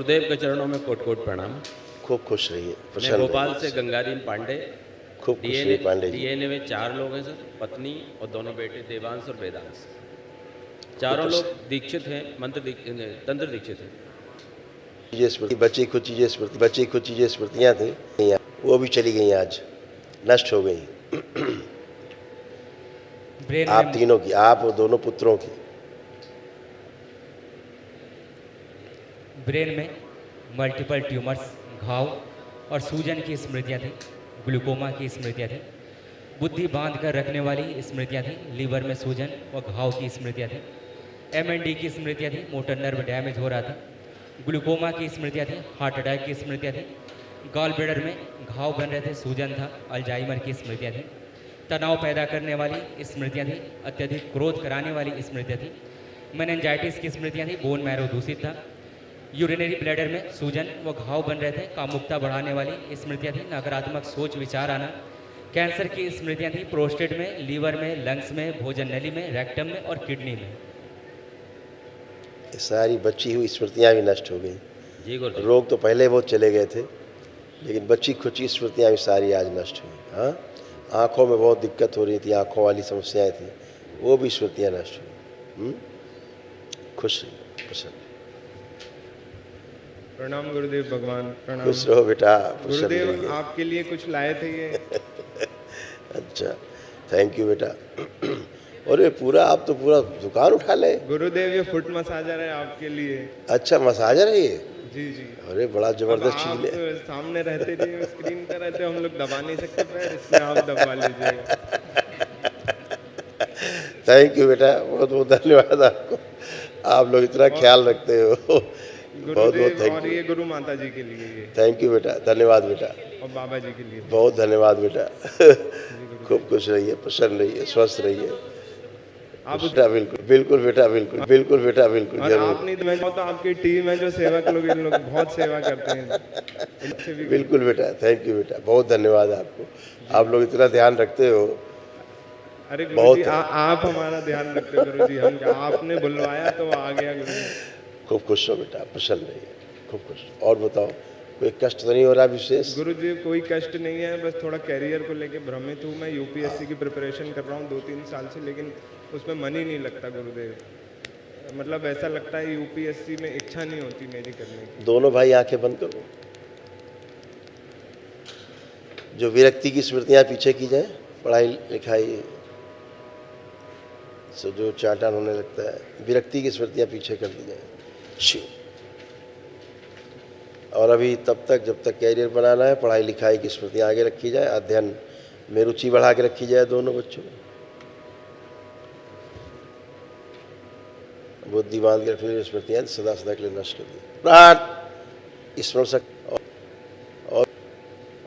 गुरुदेव के चरणों में कोट कोट प्रणाम। खूब खुश रहिए, मैं प्रसन्न भोपाल रहिए। से गंगादीन पांडे। खूब खुश रहिए पांडे जी। डीएनए में 4 लोग हैं सर, पत्नी और दोनों बेटे देवांश और वेदांश। चारों लोग दीक्षित हैं, तंत्र दीक्षित हैं। ये स्मृति बची कुछ चीजें स्मृतियाँ थी, वो भी चली गई, आज नष्ट हो गई। आप तीनों की, आप और दोनों पुत्रों की। ब्रेन में मल्टीपल ट्यूमर्स, घाव और सूजन की स्मृतियाँ थी, ग्लूकोमा की स्मृतियाँ थी, बुद्धि बांध कर रखने वाली स्मृतियाँ थी, लीवर में सूजन और घाव की स्मृतियाँ थी, एमएनडी की स्मृतियाँ थी, मोटर नर्व डैमेज हो रहा था, ग्लूकोमा की स्मृतियाँ थी, हार्ट अटैक की स्मृतियाँ थी, गॉल ब्लैडर में घाव बन रहे थे, सूजन था, अल्जाइमर की स्मृतियाँ थी, तनाव पैदा करने वाली स्मृतियाँ थी, अत्यधिक क्रोध कराने वाली स्मृतियाँ थी, मेनिंजाइटिस की स्मृतियाँ थी, बोन मैरो दूषित था, यूरिनरी ब्लैडर में सूजन व घाव बन रहे थे, कामुकता बढ़ाने वाली स्मृतियाँ थी, नकारात्मक सोच विचार आना, कैंसर की स्मृतियाँ थी, प्रोस्टेट में, लीवर में, लंग्स में, भोजन नली में, रेक्टम में और किडनी में। सारी बची हुई स्मृतियाँ भी नष्ट हो गई। जी गुरु। रोग तो पहले बहुत चले गए थे, लेकिन बची खुची स्मृतियाँ भी सारी आज नष्ट हुई। हाँ, आँखों में बहुत दिक्कत हो रही थी, आँखों वाली समस्याएं थी, वो भी स्मृतियाँ नष्ट हुई। खुश रहिए, प्रसन्न रहिए। प्रणाम गुरुदेव भगवान, प्रणाम। खुश रहो बेटा, गुरुदेव आपके लिए कुछ लाए थे ये। अच्छा, थैंक यू बेटा। अरे पूरा, आप तो पूरा दुकान उठा ले। गुरुदेव ये फुट मसाजर है आपके लिए। अच्छा, मसाजर है ये? जी जी। अरे बड़ा जबरदस्त चीज ले। आप सामने रहते नहीं, स्क्रीन पे रहते, हम लोग दबा नहीं सकते पैर, इसलिए आप दबा लीजिएगा। थैंक यू बेटा, बहुत बहुत धन्यवाद आपको, आप लोग इतना ख्याल रखते हो। बहुत बहुत थैंक और यू। ये गुरु माता जी के लिए ये। थैंक यू बेटा, धन्यवाद बेटा। और बाबा जी के लिए बहुत धन्यवाद बेटा। खूब खुश रहिए, प्रसन्न रहिए, स्वस्थ रहिए। आप बेटा बिल्कुल बिल्कुल बेटा, बिल्कुल बिल्कुल बेटा, बिल्कुल और जरूर। आप नहीं तो मैं तो आपकी टीम है जो सेवक लोग, इन लोग बहुत सेवा करते हैं। बिल्कुल बेटा, थैंक यू बेटा, बहुत धन्यवाद आपको, आप लोग इतना ध्यान रखते हो। अरे गुरु जी, आप हमारा ध्यान रखते हो गुरु जी, हम क्या, आपने बुलवाया तो आ गया गुरु जी। खूब खुश हो बेटा, प्रसन्न रहिए, खूब खुश। और बताओ, कोई कष्ट तो नहीं हो रहा विशेष? गुरु जी कोई कष्ट नहीं है, बस थोड़ा कैरियर को लेके भ्रमित हूँ। मैं यूपीएससी की प्रिपरेशन कर रहा हूँ 2-3 साल से, लेकिन उसमें मन ही नहीं लगता गुरुदेव। मतलब ऐसा लगता है यूपीएससी में इच्छा नहीं होती मेरी करने की। दोनों भाई आंखें बंद करो, जो विरक्ति की स्मृतियाँ पीछे की जाए, पढ़ाई लिखाई से जो चाटन होने लगता है, विरक्ति की स्मृतियाँ पीछे कर दी जाए। शिव। और अभी तब तक जब तक कैरियर बनाना है, पढ़ाई लिखाई की स्मृतियाँ आगे रखी जाए, अध्ययन में रुचि बढ़ा के रखी जाए दोनों बच्चों को। बुद्धि बांध के रखने की स्मृतियाँ सदा सदा के लिए नष्ट कर दी। प्राण स्मरण शक्ति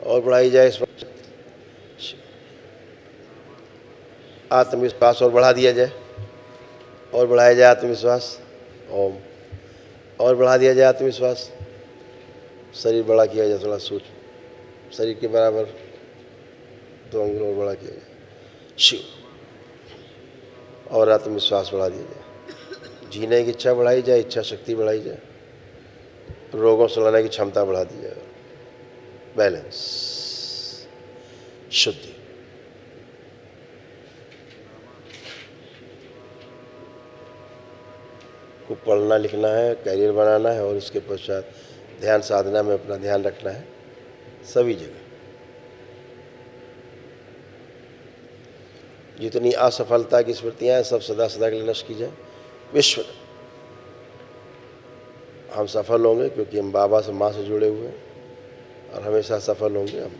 और बढ़ाई जाए, आत्मविश्वास और बढ़ा दिया जाए, और बढ़ाया जाए आत्मविश्वास। ओम। और बढ़ा दिया जाए आत्मविश्वास, शरीर बड़ा किया जाए, थोड़ा सोच, शरीर के बराबर तो अंग और बड़ा किया जाए। शिव। और आत्मविश्वास बढ़ा दिया जाए, जीने की इच्छा बढ़ाई जाए, इच्छा शक्ति बढ़ाई जाए, रोगों से लड़ने की क्षमता बढ़ा दी जाए। बैलेंस, शुद्धि। को पढ़ना लिखना है, कैरियर बनाना है, और उसके पश्चात ध्यान साधना में अपना ध्यान रखना है सभी जगह। जितनी असफलता की स्मृतियाँ हैं, सब सदा सदा के लिए नष्ट की जाए। विश्व हम सफल होंगे क्योंकि हम बाबा से, माँ से जुड़े हुए हैं, और हमेशा सफल होंगे। हम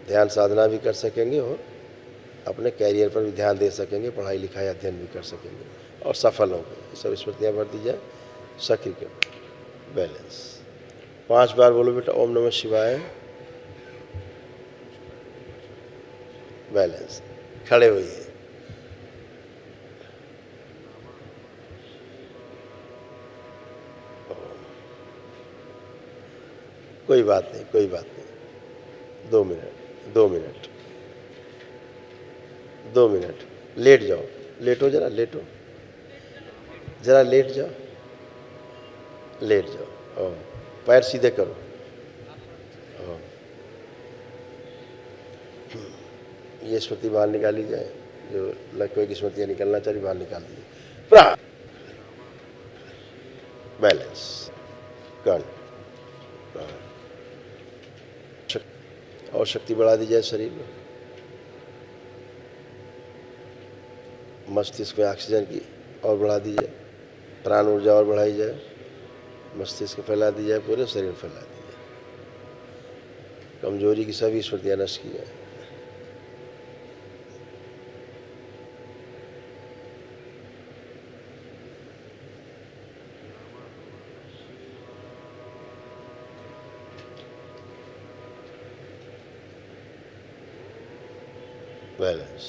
ध्यान साधना भी कर सकेंगे और अपने कैरियर पर भी ध्यान दे सकेंगे, पढ़ाई लिखाई अध्ययन भी कर सकेंगे और सफल होंगे। ये सब स्मृतियाँ भर दी जाए। सक्रिय के बैलेंस 5 बार बोलो बेटा, ओम नमः शिवाय। बैलेंस। खड़े होइए। कोई बात नहीं, कोई बात नहीं। 2 मिनट, 2 मिनट, 2 मिनट। लेट जाओ, लेटो जरा, लेटो जरा, लेट जाओ, लेट जाओ। ओह, पैर सीधे करो। हाँ। ये स्मृति बाहर निकाली जाए, जो लकवे की स्मृतियाँ निकलना चाहिए बाहर निकाल दीजिए। प्राण, बैलेंस, कर्ण, और शक्ति बढ़ा दी जाए शरीर में। मस्तिष्क में ऑक्सीजन की और बढ़ा दी जाए, प्राण ऊर्जा और बढ़ाई जाए, मस्तिष्क फैला दी जाए, पूरे शरीर फैला दी जाए, कमजोरी की सभी स्मृतियाँ नष्ट की जाए। बैलेंस।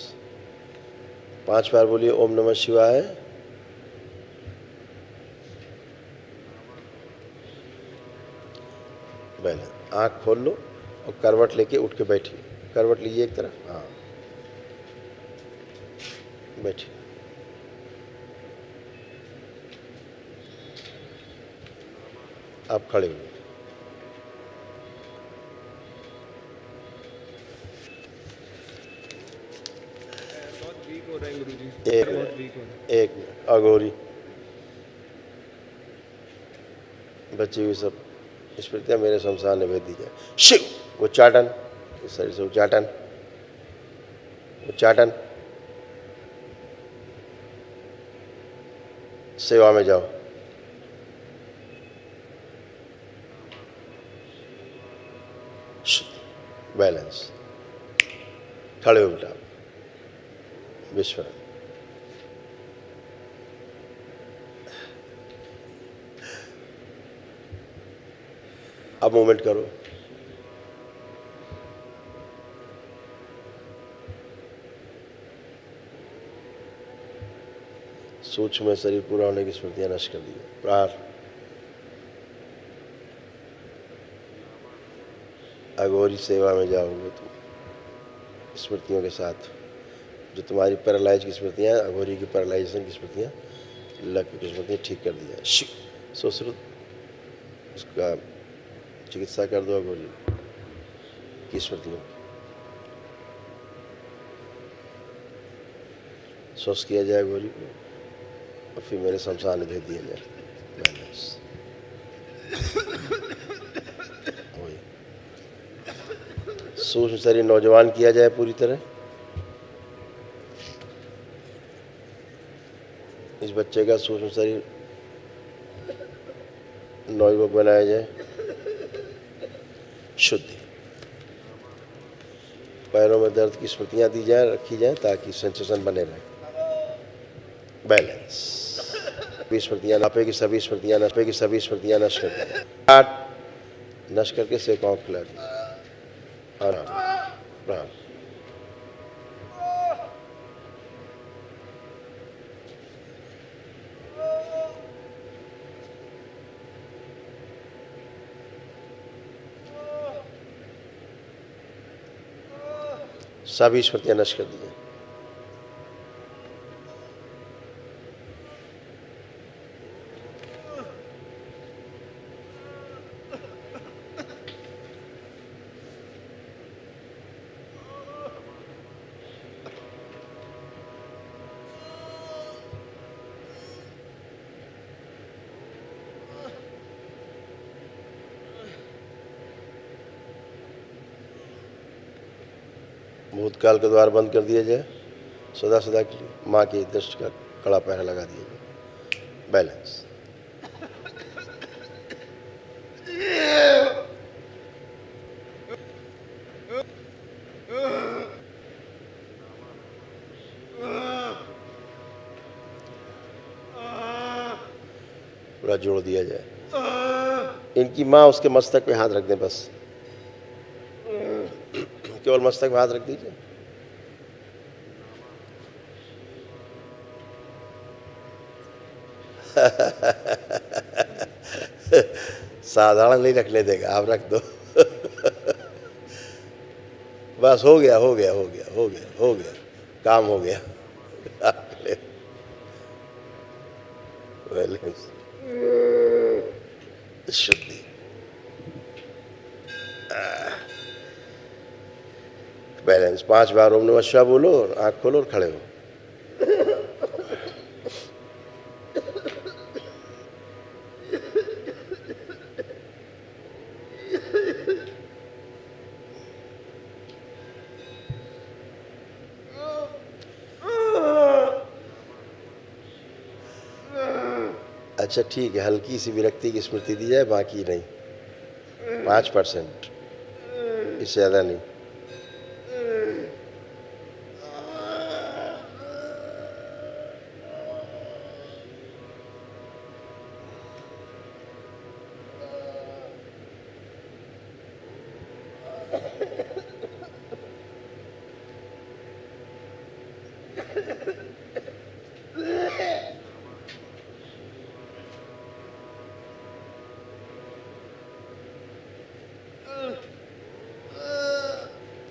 5 बार बोलिए ओम नमः शिवाय। बैलेंस। आँख खोल लो और करवट लेके उठ के बैठिए। करवट लीजिए एक तरफ, हाँ बैठिए। आप खड़े हुए। बहुत वीक हो रहे हैं गुरुजी, एक बहुत वीक हो रहे हैं। एक अघोरी बची हुई सब स्मृतियाँ मेरे शमशान में भेज दी जाए। शिव उच्चाटन, इस शरीर से उच्चाटन, उच्चाटन। सेवा में जाओ। बैलेंस। खड़े हो बेटा। विश्राम। अब मूवमेंट करो। सूक्ष्म शरीर पूरा होने की स्मृतियां नष्ट कर दी। प्रार अघोरी सेवा में जाओगे तुम स्मृतियों के साथ। जो तुम्हारी पैरालाइज की स्मृतियां, अघोरी की पैरालाइजेशन की स्मृतियां, लक की स्मृतियां ठीक कर दिया। सुश्रुत उसका चिकित्सा कर दो अघोरी की स्मृतियों। स्वस्थ किया जाए अघोरी को और फिर मेरे शमशान में भेज दिया जाए। बैलेंस। सूक्ष्म शरीर नौजवान किया जाए पूरी तरह। इस बच्चे का सूक्ष्म शरीर नौयुवक बनाया जाए। शुद्धि। पैरों में दर्द की स्मृतियां दी जाए, रखी जाए ताकि सेंसेशन बने रहे। बैलेंस। सभी स्मृतियां नापे की सभी स्मृतियां नष्ट की सभी स्मृतियां नष्ट कर दी। 8 नष्ट करके से पाँव खिला दी। प्राण। सभी स्मृतियां नष्ट कर दी। भूतकाल के द्वार बंद कर दिया जाए सदा सदा के लिए। माँ की दृष्टि का कड़ा पहरा लगा दिया जाए। बैलेंस। पूरा जोड़ दिया जाए। इनकी माँ उसके मस्तक पे हाथ रख दें बस, केवल मस्तक पे हाथ रख दीजिए। साधारण नहीं रखने देगा, आप रख दो। बस हो गया हो गया हो गया हो गया हो गया, काम हो गया। शुद्धि। बैलेंस 5 बार ओम नमः शिवाय बोलो और आँख खोलो और खड़े हो। अच्छा ठीक है, हल्की सी विरक्ति की स्मृति दी जाए, बाकी नहीं। 5%, इससे ज़्यादा नहीं।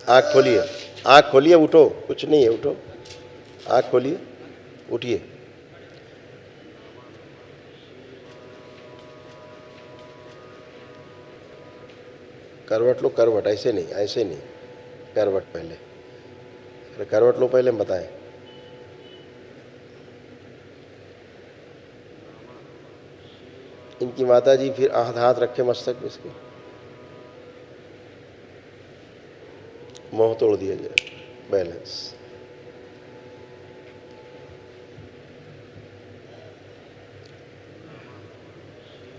आँख खोलिए, आँख खोलिए, उठो, कुछ नहीं है, उठो, आँख खोलिए, उठिए। करवट लो, करवट, ऐसे नहीं, ऐसे नहीं, करवट पहले, अरे करवट लो पहले, बताएं। इनकी माता जी फिर हाथ रखे मस्तक पे इसके, मोह तोड़ दिया जाए, बैलेंस।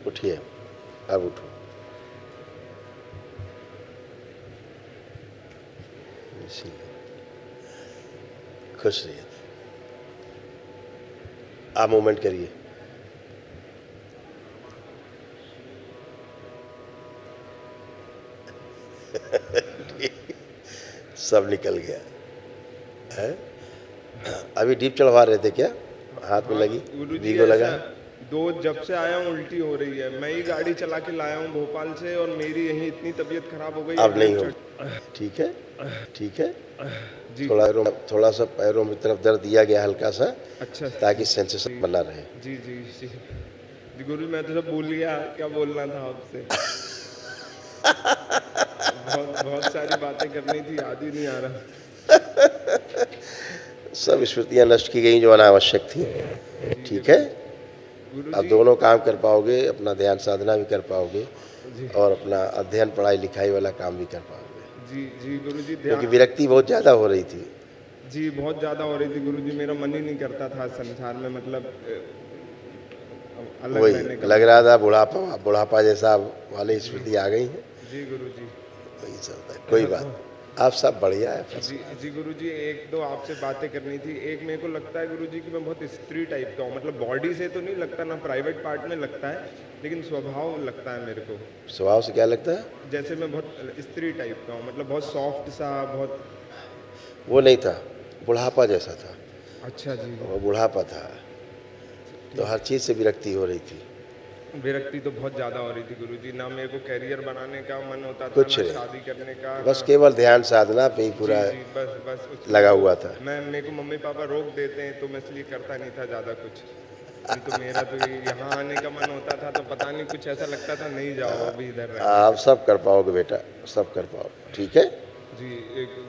उठिए, अब उठो, खुश रहिए। आप मूवमेंट करिए, सब निकल गया है। अभी डीप चढ़वा रहे थे क्या? हाथ में लगी, वीगो लगा। जब से आया हूँ उल्टी हो रही है। मैं ही गाड़ी चला के लाया हूँ भोपाल से और मेरी यहीं इतनी तबीयत खराब हो गई। अब नहीं हो, ठीक है, ठीक है जी। थोड़ा सा पैरों में तरफ दर्द दिया गया हल्का सा, अच्छा, ताकि सेंसेशन बना रहे। जी जी जी जी गुरु, मैं तो सब भूल गया क्या बोलना था आपसे। बहुत सारी बातें करनी थी, याद ही नहीं आ रहा। सब स्मृतियाँ नष्ट की गई जो अनावश्यक थी, ठीक है। अब दोनों काम कर पाओगे, अपना ध्यान साधना भी कर पाओगे और अपना अध्ययन पढ़ाई लिखाई वाला काम भी कर पाओगे। जी जी गुरु जी, क्योंकि विरक्ति बहुत ज़्यादा हो रही थी। जी बहुत ज़्यादा हो रही थी गुरु जी, मेरा मन ही नहीं करता था संसार में, मतलब अलग वही लग रहा था, बुढ़ापा जैसा वाली स्मृति आ गई है। जी गुरु जी, वही चलता है, कोई बात, आप सब बढ़िया है। जी जी गुरु जी, एक दो आपसे बातें करनी थी। एक, मेरे को लगता है गुरु जी कि मैं बहुत स्त्री टाइप का हूँ, मतलब बॉडी से तो नहीं लगता, ना प्राइवेट पार्ट में लगता है, लेकिन स्वभाव लगता है मेरे को। स्वभाव से क्या लगता है? जैसे मैं बहुत स्त्री टाइप का हूँ, मतलब बहुत सॉफ्ट सा, बहुत। वो नहीं था, बुढ़ापा जैसा था। अच्छा जी, वो बुढ़ापा था, तो हर चीज़ से विरक्ति हो रही थी। विरक्ति तो बहुत ज़्यादा हो रही थी गुरुजी, ना मेरे को कैरियर बनाने का मन होता था, कुछ ना शादी करने का, बस केवल ध्यान साधना पे ही पूरा बस लगा हुआ था। मेरे को मम्मी पापा रोक देते हैं तो मैं इसलिए करता नहीं था ज़्यादा कुछ। तो मेरा तो यहाँ आने का मन होता था, तो पता नहीं कुछ ऐसा लगता था, नहीं जाओ अभी इधर। आप सब कर पाओगे बेटा, सब कर पाओगे, ठीक है जी।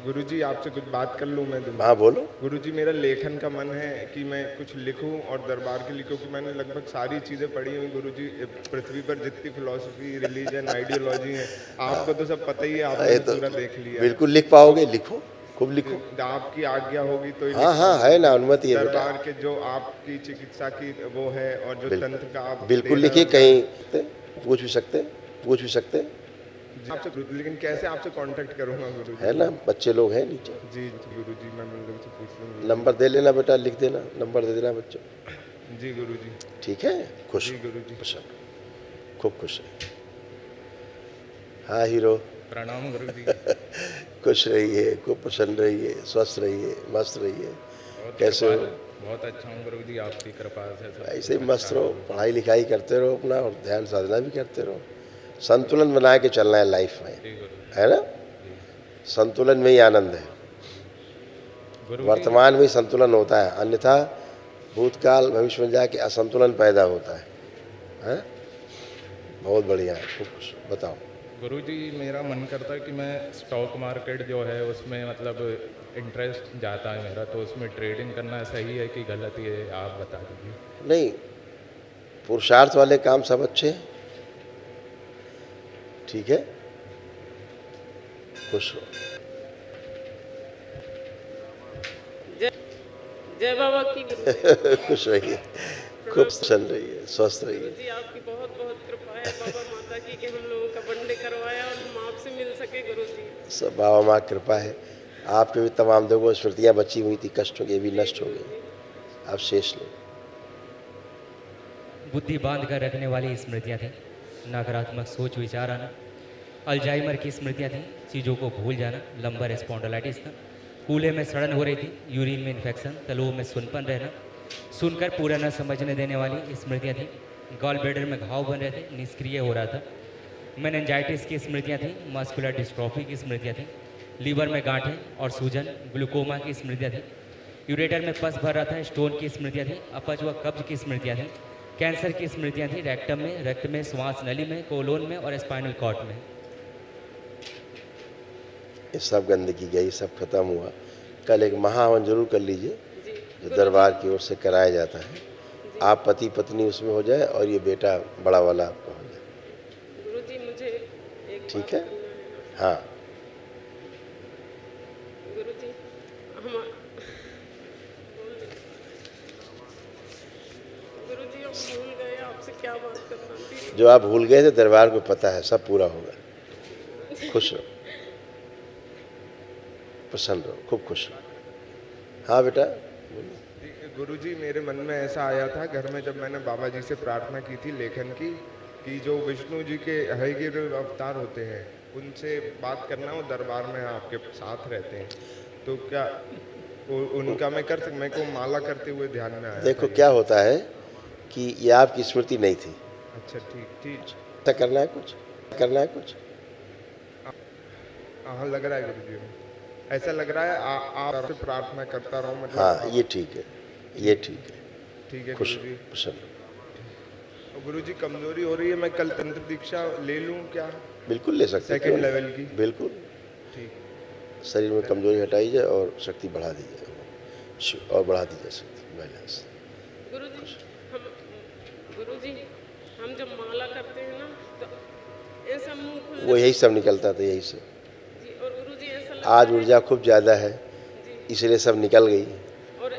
गुरुजी आपसे कुछ बात कर लूँ मैं? हाँ बोलो। गुरुजी, मेरा लेखन का मन है कि मैं कुछ लिखूं और दरबार के लिए, क्योंकि मैंने लगभग सारी चीज़ें पढ़ी हुई गुरुजी, पृथ्वी पर जितनी फिलॉसफी, रिलीजन, आइडियोलॉजी है, आपको तो सब पता ही है, आपने तो पूरा देख लिया। बिल्कुल लिख पाओगे, लिखो, खूब लिखो, आपकी आज्ञा होगी तो। हाँ हाँ है ना, अनुमति है। दरबार के जो आपकी चिकित्सा की वो है और जो तंत्र का आप बिल्कुल लिखिए, कहीं पूछ भी सकते आपसे, लेकिन कैसे आपसे कांटेक्ट करूंगा गुरु? है ना, बच्चे लोग हैं नीचे। जी गुरु जी, मैं लोगों से पूछ लूँगा। नंबर दे लेना बेटा, लिख देना, नंबर दे देना बच्चों। जी गुरु जी, ठीक है, खुश गुरु जी, खूब खुश है। हाँ हीरो, प्रणाम गुरु जी। खुश रहिए, खूब प्रसन्न रहिए, स्वस्थ रहिए, मस्त रहिए। कैसे हो? बहुत अच्छा हूँ गुरु जी, आपकी कृपा से। ऐसे ही मस्त रहो, पढ़ाई लिखाई करते रहो अपना, और ध्यान साधना भी करते रहो। संतुलन बना के चलना है लाइफ में, है ना, संतुलन में ही आनंद है। वर्तमान में संतुलन होता है, अन्यथा भूतकाल भविष्य में जाके असंतुलन पैदा होता है। बहुत बढ़िया है, खूब खुश। बताओ। गुरुजी मेरा मन करता है कि मैं स्टॉक मार्केट जो है उसमें मतलब इंटरेस्ट जाता है मेरा, तो उसमें ट्रेडिंग करना सही है कि गलत, ये आप बता दीजिए। नहीं, पुरुषार्थ वाले काम सब अच्छे हैं, ठीक है, खुश रहो। जय बाबा की खुश रहिए, खूब प्रसन्न रहिए, स्वस्थ रहिए। जी आपकी बहुत बहुत कृपा है बाबा माता की कि हम लोगों का बर्थडे करवाया और हम आपसे मिल सके गुरु जी। सब बाबा माँ की कृपा है। आपके भी तमाम देखो स्मृतियाँ बची हुई थी, कष्ट हो गए, भी नष्ट हो गई, अब शेष नहीं। बुद्धि बांध कर रखने वाली स्मृतियाँ थी, नकारात्मक सोच विचार आना, अल्जाइमर की स्मृतियाँ थी, चीज़ों को भूल जाना, लंबर स्पॉन्डिलाइटिस था, कूल्हे में सड़न हो रही थी, यूरिन में इन्फेक्शन, तलुओं में सुनपन रहना, सुनकर पूरा न समझने देने वाली स्मृतियाँ थी, गॉल ब्लैडर में घाव बन रहे थे, निष्क्रिय हो रहा था, मेनिंजाइटिस की स्मृतियाँ थी, मस्कुलर डिस्ट्रॉफी की स्मृतियाँ थी, लीवर में गांठें और सूजन, ग्लूकोमा की स्मृतियाँ थी, यूरेटर में पस भर रहा था, स्टोन की स्मृतियाँ थी, अपच व कब्ज की स्मृतियाँ थी, कैंसर की स्मृतियाँ थी, रेक्टम में, रक्त में, श्वास नली में, कोलोन में और स्पाइनल कॉर्ड में। ये सब गंदगी गई, सब खत्म हुआ। कल एक महाहवन जरूर कर लीजिए जो दरबार की ओर से कराया जाता है। आप पति पत्नी उसमें हो जाए और ये बेटा बड़ा वाला आपका हो जाए। गुरु जी मुझे एक ठीक है, हाँ। गुरु जी हम भूल गए आपसे क्या बात करना थी। जो आप भूल गए थे दरबार को पता है, सब पूरा होगा। खुश रहो, प्रसन्न रहो, खूब खुश रहो। हाँ बेटा, गुरुजी मेरे मन में ऐसा आया था घर में, जब मैंने बाबा जी से प्रार्थना की थी लेखन की, कि जो विष्णु जी के हयगिर अवतार होते हैं उनसे बात करना, वो दरबार में आपके साथ रहते हैं, तो क्या उनका मैं कर सकता? मेरे को माला करते हुए ध्यान में आया। देखो क्या होता है कि ये आपकी स्मृति नहीं थी। अच्छा ठीक ठीक, ऐसा करना है कुछ, करना है कुछ। हाँ लग रहा है गुरुजी, ऐसा लग रहा है आप प्रार्थना करता रहूं, मतलब। हाँ ये ठीक है, ये ठीक है, ठीक है खुश गुरुजी। प्रसन्न। गुरुजी कमजोरी हो रही है, मैं कल तंत्र दीक्षा ले लूं क्या? बिल्कुल ले सकते हैं, सेकंड क्यों नहीं? लेवल की। बिल्कुल, ठीक। शरीर में कमजोरी हटाई जाए और शक्ति बढ़ा दी जाए, और बढ़ा दी जाए शक्ति, बैलेंस। गुरुजी हम जब माला करते हैं ना तो ऐसा मुंह खुल वो यही सब निकलता था, यही सब। जी, और गुरुजी ऐसा लगता आज है ऊर्जा खूब ज़्यादा है, इसलिए सब निकल गई। और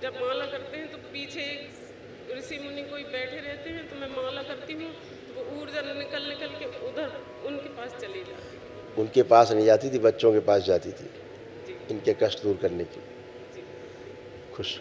जब माला करते हैं तो पीछे एक ऋषि मुनि कोई बैठे रहते हैं, तो मैं माला करती हूँ तो वो ऊर्जा निकल निकल के उधर उनके पास चली जाती है। उनके पास नहीं जाती थी, बच्चों के पास जाती थी, इनके कष्ट दूर करने के लिए। खुश।